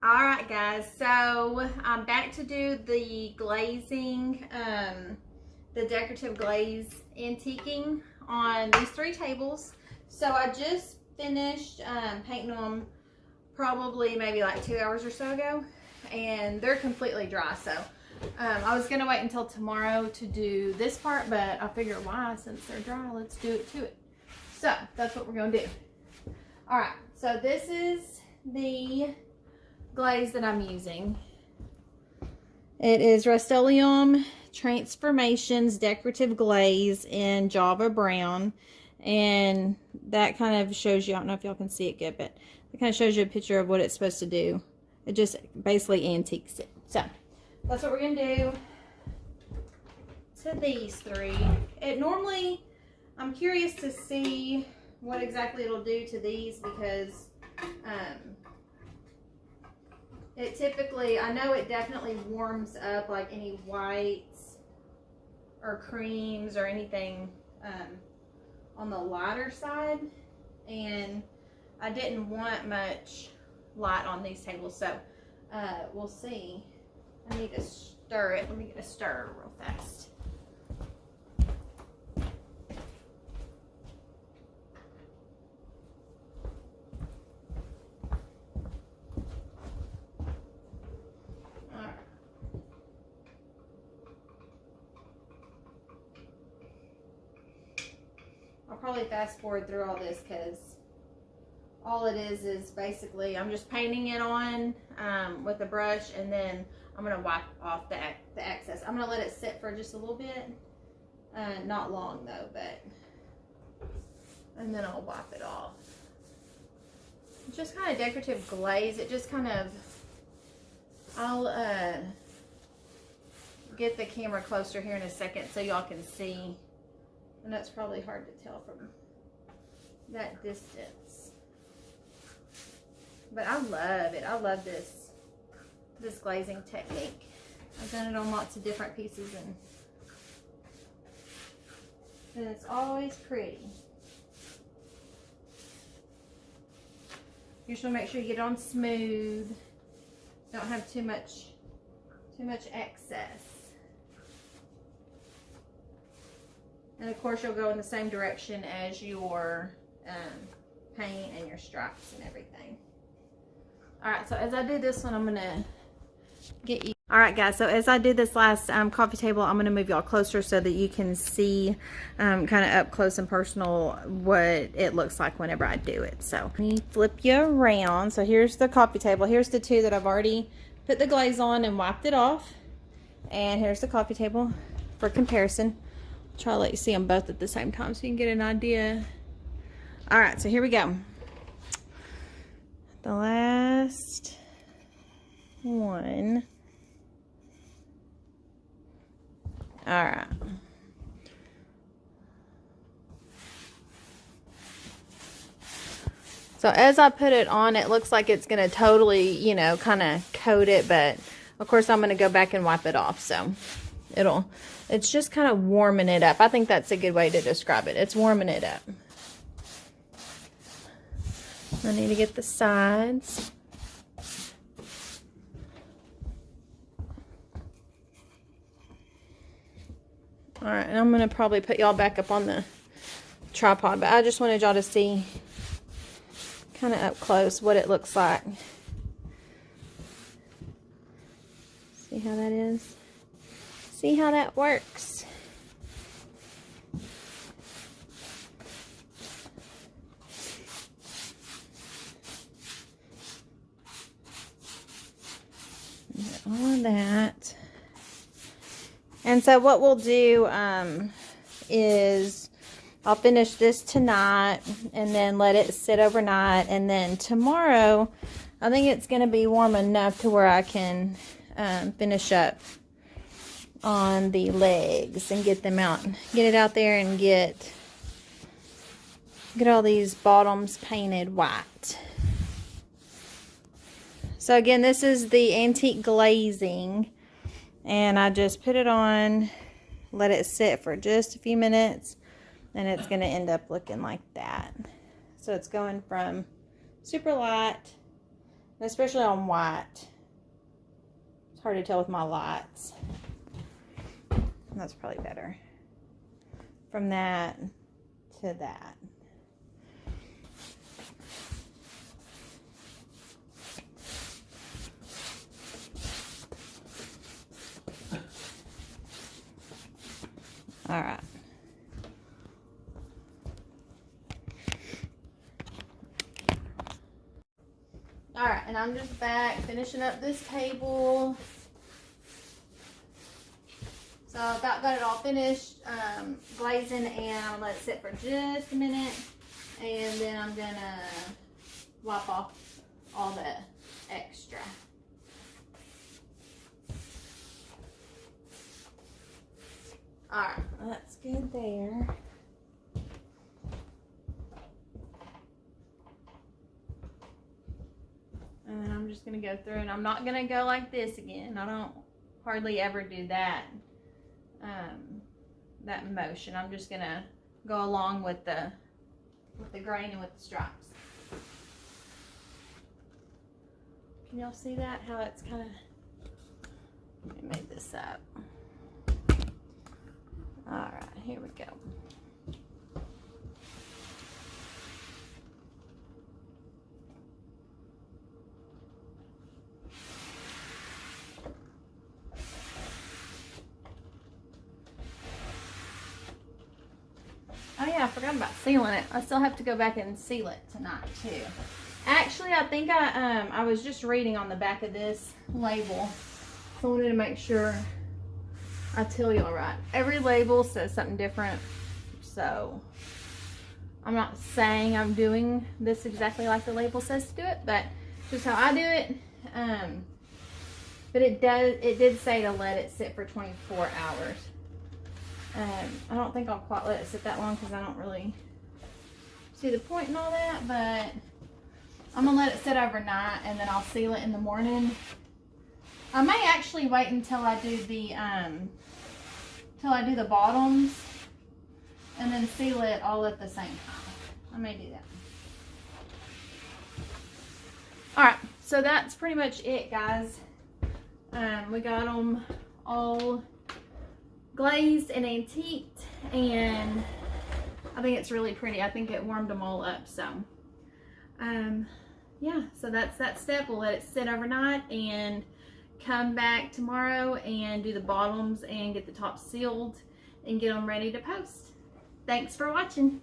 All right, guys, so I'm back to do the glazing, the decorative glaze antiquing on these 3 tables. So I just finished painting them probably maybe like 2 hours or so ago, and they're completely dry. So I was gonna wait until tomorrow to do this part, but I figured why, since they're dry, let's do it to it. So that's what we're gonna do. All right, so this is the glaze that I'm using. It is Rust-Oleum Transformations Decorative Glaze in Java Brown, and that kind of shows you, I don't know if y'all can see it good, but it kind of shows you a picture of what it's supposed to do. It just basically antiques it. So that's what we're gonna do to these 3. It normally, I'm curious to see what exactly it'll do to these, because it typically, I know it definitely warms up like any whites or creams or anything on the lighter side, and I didn't want much light on these tables, so we'll see. I need to stir it. Let me get a stir real fast. I'll probably fast forward through all this, because all it is basically I'm just painting it on with a brush, and then I'm going to wipe off the excess. I'm going to let it sit for just a little bit, not long though, but, and then I'll wipe it off. It's just kind of decorative glaze. It just kind of, I'll get the camera closer here in a second so y'all can see. And that's probably hard to tell from that distance. But I love it. I love this glazing technique. I've done it on lots of different pieces, and it's always pretty. You just want to make sure you get it on smooth. Don't have too much excess. And of course, you'll go in the same direction as your paint and your stripes and everything. All right, so as I do this one, I'm gonna get you. All right, guys, so as I do this last coffee table, I'm gonna move y'all closer so that you can see kind of up close and personal what it looks like whenever I do it. So let me flip you around. So here's the coffee table. Here's the 2 that I've already put the glaze on and wiped it off. And here's the coffee table for comparison. Try to let you see them both at the same time so you can get an idea. All right, so here we go. The last one. All right. So as I put it on, it looks like it's going to totally, you know, kind of coat it, but of course I'm going to go back and wipe it off. So it's just kind of warming it up. I think that's a good way to describe it. It's warming it up. I need to get the sides. All right, and I'm going to probably put y'all back up on the tripod, but I just wanted y'all to see kind of up close what it looks like. See how that is? See how that works. All of that. And so what we'll do is I'll finish this tonight and then let it sit overnight, and then tomorrow I think it's going to be warm enough to where I can finish up on the legs and get them out, get it out there, and get all these bottoms painted white. So again, this is the antique glazing, and I just put it on, let it sit for just a few minutes, and it's going to end up looking like that. So it's going from super light especially on white. It's hard to tell with my lights. That's probably better. From that to that. All right. All right, and I'm just back finishing up this table. So I about got it all finished, glazing, and I'll let it sit for just a minute, and then I'm gonna wipe off all the extra. All right, well, that's good there. And then I'm just gonna go through, and I'm not gonna go like this again. I don't hardly ever do that. That motion. I'm just gonna go along with the grain and with the stripes. Can y'all see that? How it's kind of. Let me make this up. All right, here we go. Oh yeah, I forgot about sealing it. I still have to go back and seal it tonight too. Actually, I think I was just reading on the back of this label, so I wanted to make sure I tell y'all right. Every label says something different, so I'm not saying I'm doing this exactly like the label says to do it, but just how I do it. But it did say to let it sit for 24 hours. I don't think I'll quite let it sit that long because I don't really see the point in all that, but I'm gonna let it sit overnight and then I'll seal it in the morning. I may actually wait until I do the bottoms and then seal it all at the same time. I may do that. All right, so that's pretty much it, guys. We got them all glazed and antiqued, and I think it's really pretty. I think it warmed them all up. So yeah, so that's that step. We'll let it sit overnight and come back tomorrow and do the bottoms and get the top sealed and get them ready to post. Thanks for watching.